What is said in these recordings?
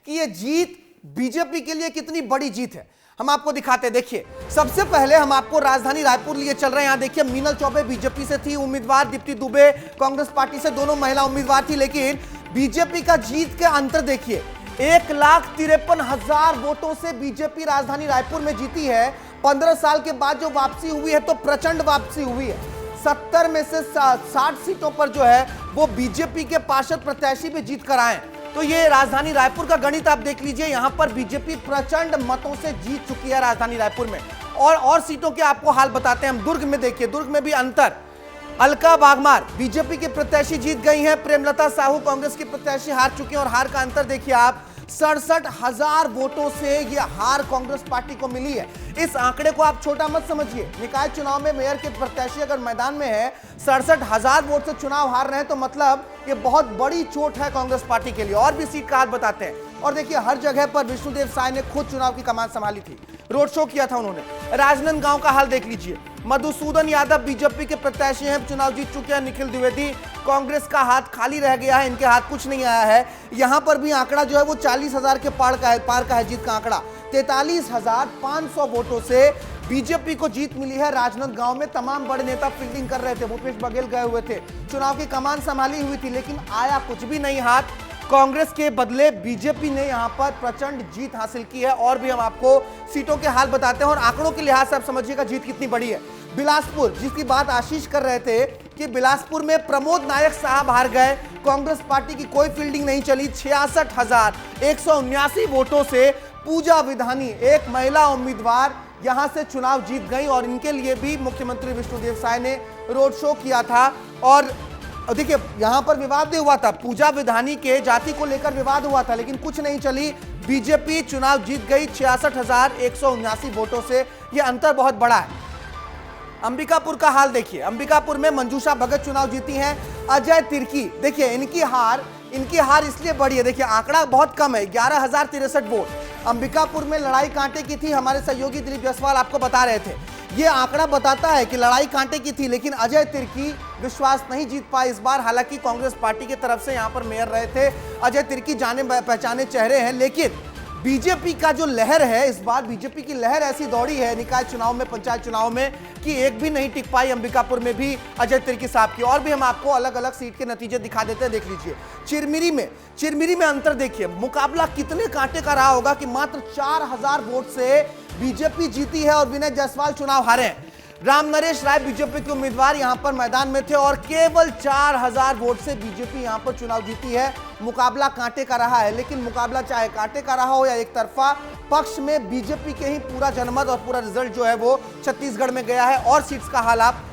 कि यह जीत बीजेपी के लिए कितनी बड़ी जीत है। हम आपको दिखाते हैं, देखिए सबसे पहले हम आपको राजधानी रायपुर लिए चल रहे हैं। यहां देखिए मीनल चौबे बीजेपी से थी उम्मीदवार, दीप्ति दुबे कांग्रेस पार्टी से, दोनों महिला उम्मीदवार थी, लेकिन बीजेपी का जीत के अंतर देखिए 1,53,000 वोटों से बीजेपी राजधानी रायपुर में जीती है। 15 साल के बाद जो वापसी हुई है तो प्रचंड वापसी हुई है। 70 में से 60 सीटों पर जो है वो बीजेपी के पार्षद प्रत्याशी भी जीत कर आए। तो ये राजधानी रायपुर का गणित आप देख लीजिए, यहां पर बीजेपी प्रचंड मतों से जीत चुकी है राजधानी रायपुर में। और सीटों के आपको हाल बताते हैं हम। दुर्ग में देखिए, दुर्ग में भी अंतर, अलका बागमार बीजेपी की प्रत्याशी जीत गई हैं, प्रेमलता साहू कांग्रेस की प्रत्याशी हार चुकी हैं। और हार का अंतर देखिए आप, 67,000 वोटों से यह हार कांग्रेस पार्टी को मिली है। इस आंकड़े को आप छोटा मत समझिए। निकाय चुनाव में मेयर के प्रत्याशी अगर मैदान में है, 67,000 वोट से चुनाव हार रहे हैं, तो मतलब ये बहुत बड़ी चोट है कांग्रेस पार्टी के लिए। और भी सीट का हाल बताते हैं। और देखिए हर जगह पर विष्णुदेव साय ने खुद चुनाव की कमान संभाली थी, रोड शो किया था उन्होंने। राजनांदगांव का हाल देख लीजिए, मधुसूदन यादव बीजेपी के प्रत्याशी हैं, चुनाव जीत चुके हैं। निखिल द्विवेदी कांग्रेस का हाथ खाली रह गया है, इनके हाथ कुछ नहीं आया है। यहां पर भी आंकड़ा जो है वो 40,000 के पार का है जीत का आंकड़ा। 43,500 वोटों से बीजेपी को जीत मिली है। राजनांदगांव में तमाम बड़े नेता फील्डिंग कर रहे थे, भूपेश बघेल गए हुए थे, चुनाव की कमान संभाली हुई थी, लेकिन आया कुछ भी नहीं हाथ। कांग्रेस के बदले बीजेपी ने यहां पर प्रचंड जीत हासिल की है। और भी हम आपको सीटों के हाल बताते हैं और आंकड़ों के लिहाज से आप समझिएगा जीत कितनी बड़ी है। बिलासपुर, जिसकी बात आशीष कर रहे थे कि बिलासपुर में प्रमोद नायक साहब हार गए, कांग्रेस पार्टी की कोई फील्डिंग नहीं चली। 66,179 वोटों से पूजा विधानी एक महिला उम्मीदवार यहां से चुनाव जीत गई। और इनके लिए भी मुख्यमंत्री विष्णुदेव साय ने रोड शो किया था। और देखिए यहां पर विवाद भी हुआ था, पूजा विधानी के जाति को लेकर विवाद हुआ था, लेकिन कुछ नहीं चली, बीजेपी चुनाव जीत गई 66,179 वोटों से। यह अंतर बहुत बड़ा है। अंबिकापुर का हाल देखिए, अंबिकापुर में मंजूषा भगत चुनाव जीती हैं। अजय तिर्की, देखिए इनकी हार इसलिए बड़ी है, देखिए आंकड़ा बहुत कम है, 11,063 वोट। अंबिकापुर में लड़ाई कांटे की थी, हमारे सहयोगी दिलीप जायसवाल आपको बता रहे थे। ये आंकड़ा बताता है कि लड़ाई कांटे की थी, लेकिन अजय तिर्की विश्वास नहीं जीत पाए इस बार। हालांकि कांग्रेस पार्टी की तरफ से यहां पर मेयर रहे थे अजय तिर्की, जाने पहचाने चेहरे हैं, लेकिन बीजेपी का जो लहर है, इस बार बीजेपी की लहर ऐसी दौड़ी है निकाय चुनाव में, पंचायत चुनाव में, कि एक भी नहीं टिक पाई अंबिकापुर में भी अजय तिर्की साहब की। और भी हम आपको अलग अलग सीट के नतीजे दिखा देते हैं, देख लीजिए। चिरमिरी में अंतर देखिए, मुकाबला कितने कांटे का रहा होगा कि मात्र 4,000 वोट से बीजेपी जीती है और विनय जायसवाल चुनाव हारे हैं। राम नरेश राय बीजेपी के उम्मीदवार यहां पर मैदान में थे और केवल 4,000 वोट से बीजेपी यहां पर चुनाव जीती है। मुकाबला कांटे का रहा है, लेकिन मुकाबला चाहे कांटे का रहा हो या एक तरफा, पक्ष में बीजेपी के ही पूरा जनमत और पूरा रिजल्ट जो है वो छत्तीसगढ़ में गया है। और सीट्स का हाल आप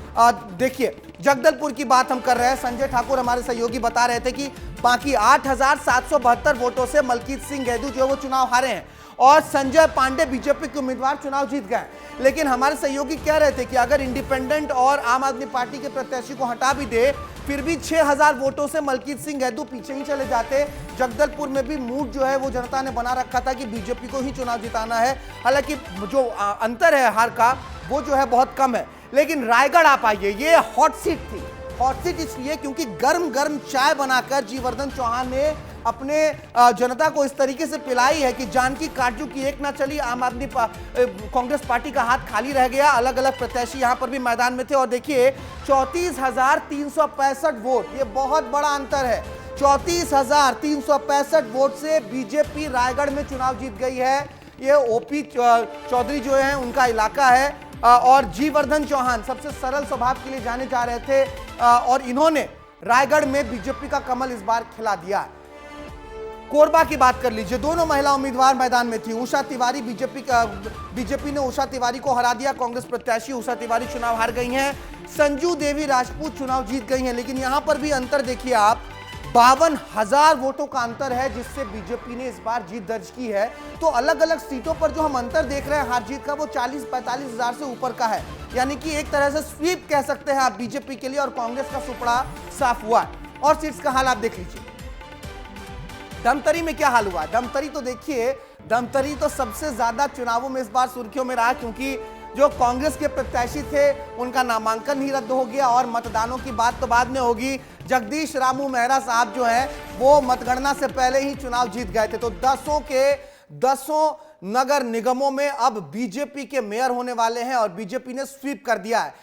देखिए, जगदलपुर की बात हम कर रहे हैं, संजय ठाकुर हमारे सहयोगी बता रहे थे कि बाकी 8,772 वोटों से मलकीत सिंह गैदू जो है वो चुनाव हारे हैं और संजय पांडे बीजेपी के उम्मीदवार चुनाव जीत गए। लेकिन हमारे सहयोगी कह रहे थे कि अगर इंडिपेंडेंट और आम आदमी पार्टी के प्रत्याशी को हटा भी दे, फिर भी 6,000 वोटों से मलकीत सिंह गैदू पीछे ही चले जाते। जगदलपुर में भी मूड जो है वो जनता ने बना रखा था कि बीजेपी को ही चुनाव जिताना है। हालांकि जो अंतर है हार का, वो जो है बहुत कम है। लेकिन रायगढ़ आप आइए, ये हॉट सीट थी। हॉट सीट इसलिए क्योंकि गर्म गर्म चाय बनाकर जीवर्धन चौहान ने अपने जनता को इस तरीके से पिलाई है कि जानकी काटजू की एक ना चली। आम आदमी कांग्रेस पार्टी का हाथ खाली रह गया। अलग अलग प्रत्याशी यहां पर भी मैदान में थे और देखिए 34,365 वोट, ये बहुत बड़ा अंतर है। 34,365 वोट से बीजेपी रायगढ़ में चुनाव जीत गई है। ये ओपी चौधरी जो है उनका इलाका है और जीवर्धन चौहान सबसे सरल स्वभाव के लिए जाने जा रहे थे और इन्होंने रायगढ़ में बीजेपी का कमल इस बार खिला दिया है। कोरबा की बात कर लीजिए, दोनों महिला उम्मीदवार मैदान में थी। उषा तिवारी बीजेपी ने उषा तिवारी को हरा दिया, कांग्रेस प्रत्याशी उषा तिवारी चुनाव हार गई हैं। संजू देवी राजपूत चुनाव जीत गई हैं। लेकिन यहां पर भी अंतर देखिए आप, 52,000 वोटों का अंतर है जिससे बीजेपी ने इस बार जीत दर्ज की है। तो अलग अलग सीटों पर जो हम अंतर देख रहे हैं हार जीत का, वो 40-45,000 से ऊपर का है। यानी कि एक तरह से स्वीप कह सकते हैं आप बीजेपी के लिए और कांग्रेस का सुपड़ा साफ हुआ है। और सीट्स का हाल आप देख लीजिए। धमतरी में क्या हाल हुआ? धमतरी तो देखिए, धमतरी तो सबसे ज्यादा चुनावों में इस बार सुर्खियों में रहा, क्योंकि जो कांग्रेस के प्रत्याशी थे उनका नामांकन ही रद्द हो गया। और मतदानों की बात तो बाद में होगी, जगदीश रामू मेहरा साहब जो है वो मतगणना से पहले ही चुनाव जीत गए थे। तो 10 नगर निगमों में अब बीजेपी के मेयर होने वाले हैं और बीजेपी ने स्वीप कर दिया है।